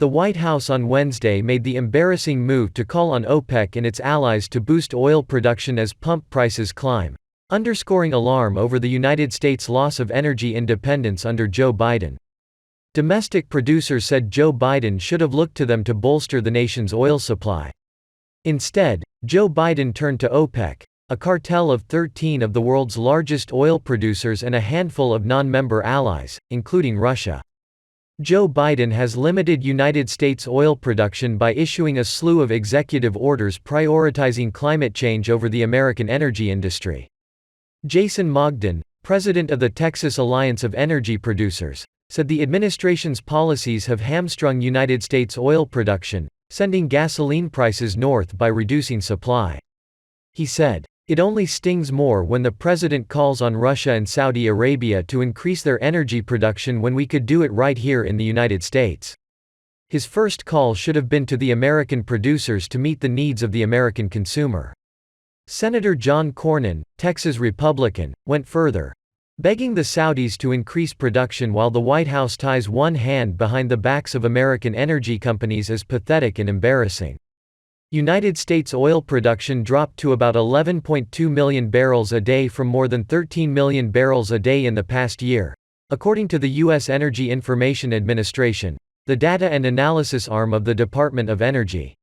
The White House on Wednesday made the embarrassing move to call on OPEC and its allies to boost oil production as pump prices climb, underscoring alarm over the United States' loss of energy independence under Joe Biden. Domestic producers said Joe Biden should have looked to them to bolster the nation's oil supply. Instead, Joe Biden turned to OPEC, a cartel of 13 of the world's largest oil producers and a handful of non-member allies, including Russia. Joe Biden has limited United States oil production by issuing a slew of executive orders prioritizing climate change over the American energy industry. Jason Mogden, president of the Texas Alliance of Energy Producers, said the administration's policies have hamstrung United States oil production, sending gasoline prices north by reducing supply. He said, "It only stings more when the president calls on Russia and Saudi Arabia to increase their energy production when we could do it right here in the United States." His first call should have been to the American producers to meet the needs of the American consumer. Senator John Cornyn, Texas Republican, went further, begging the Saudis to increase production while the White House ties one hand behind the backs of American energy companies as pathetic and embarrassing. United States oil production dropped to about 11.2 million barrels a day from more than 13 million barrels a day in the past year, according to the U.S. Energy Information Administration, the data and analysis arm of the Department of Energy.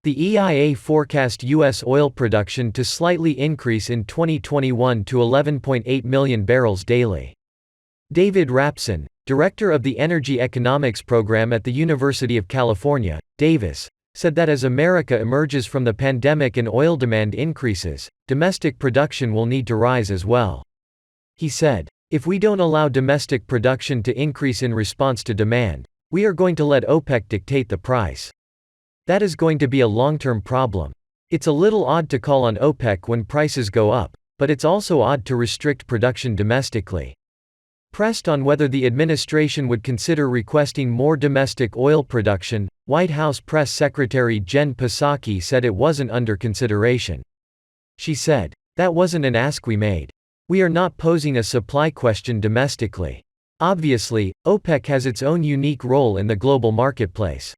The EIA forecast U.S. oil production to slightly increase in 2021 to 11.8 million barrels daily. David Rapson, director of the Energy Economics program at the University of California, Davis, said that as America emerges from the pandemic and oil demand increases, domestic production will need to rise as well. He said, "If we don't allow domestic production to increase in response to demand, we are going to let OPEC dictate the price. That is going to be a long-term problem. It's a little odd to call on OPEC when prices go up, but it's also odd to restrict production domestically." Pressed on whether the administration would consider requesting more domestic oil production, White House Press Secretary Jen Psaki said it wasn't under consideration. She said, "That wasn't an ask we made. We are not posing a supply question domestically. Obviously, OPEC has its own unique role in the global marketplace.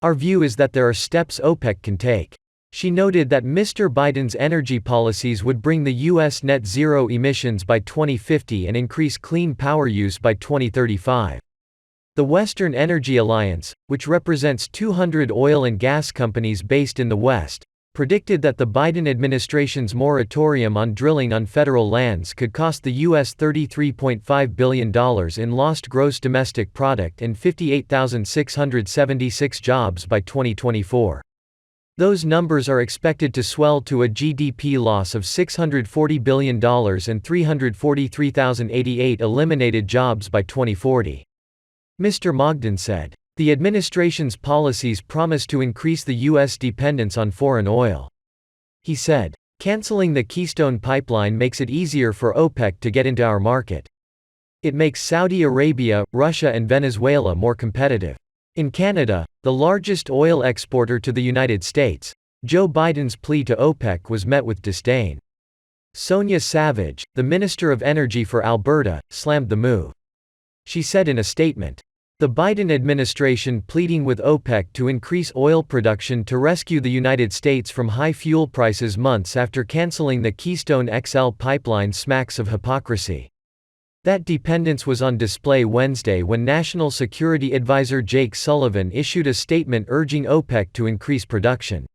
Our view is that there are steps OPEC can take." She noted that Mr. Biden's energy policies would bring the U.S. net zero emissions by 2050 and increase clean power use by 2035. The Western Energy Alliance, which represents 200 oil and gas companies based in the West, predicted that the Biden administration's moratorium on drilling on federal lands could cost the U.S. $33.5 billion in lost gross domestic product and 58,676 jobs by 2024. Those numbers are expected to swell to a GDP loss of $640 billion and 343,088 eliminated jobs by 2040. Mr. Mogden said, "The administration's policies promise to increase the U.S. dependence on foreign oil." He said, "Canceling the Keystone pipeline makes it easier for OPEC to get into our market. It makes Saudi Arabia, Russia and Venezuela more competitive." In Canada, the largest oil exporter to the United States, Joe Biden's plea to OPEC was met with disdain. Sonia Savage, the Minister of Energy for Alberta, slammed the move. She said in a statement, "The Biden administration pleading with OPEC to increase oil production to rescue the United States from high fuel prices months after canceling the Keystone XL pipeline smacks of hypocrisy." That dependence was on display Wednesday when National Security Advisor Jake Sullivan issued a statement urging OPEC to increase production.